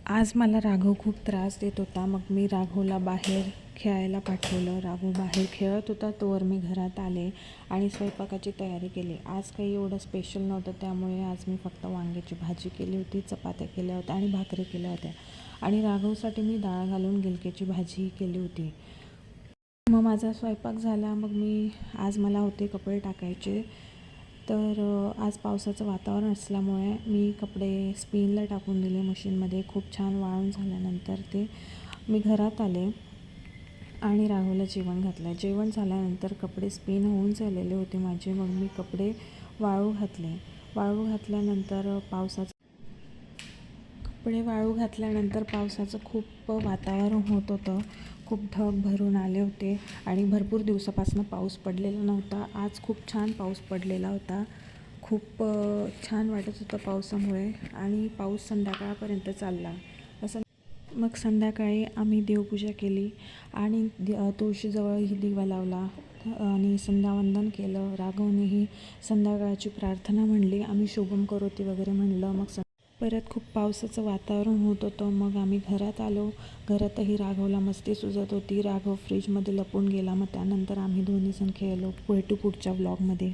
आज मला राघव खूप त्रास देत होता. मग मी राघवला बाहेर खेळायला पाठवलं. राघव बाहेर खेळत होता तोवर मी घरात आले आणि स्वयंपाकाची तयारी केली. आज काही एवढं स्पेशल नव्हतं, त्यामुळे आज मी फक्त वांग्याची भाजी केली होती, चपात्या केल्या होत्या आणि भाकरी केल्या होत्या. आणि राघवसाठी मी डाळ घालून गिलक्याची भाजी केली होती. मग माझा स्वयंपाक झाला. मग आज मला होते कपडे टाकायचे. तर आज पावसाचं वातावरण असल्यामुळे मी कपडे स्पिनला टाकून दिले मशीनमध्ये. खूप छान वाळून झाल्यानंतर ते मी घरात आले आणि राघवला जेवण घातलं. जेवण झाल्यानंतर कपडे स्पिन होऊन झालेले होते माझे. मग मी कपडे वाळू घातले. वाळू घातल्यानंतर पावसाचं खूप वातावरण होत होतं. खूप ढग भरून आले होते आणि भरपूर दिवसापासून पाऊस पडलेला नव्हता. आज खूप छान पाऊस पडलेला होता. खूप छान वाटत होतं पावसामुळे आणि पाऊस संध्याकाळपर्यंत चालला. मग संध्याकाळी आम्ही देवपूजा केली आणि तुळशीजवळही दिवा लावला आणि संध्यावंदन केलं. राघवनेही संध्याकाळची प्रार्थना म्हणली. आम्ही शुभम करोती वगैरे म्हणलं. मग परत खूप पावसाचं वातावरण होत होतं. मग आम्ही घरात आलो. घरातही राघवला मस्ती सुचत होती. राघव फ्रीजमध्ये लपून गेला. मग त्यानंतर आम्ही दोन्हीजण खेळलो. भेटू पुढच्या व्लॉगमध्ये.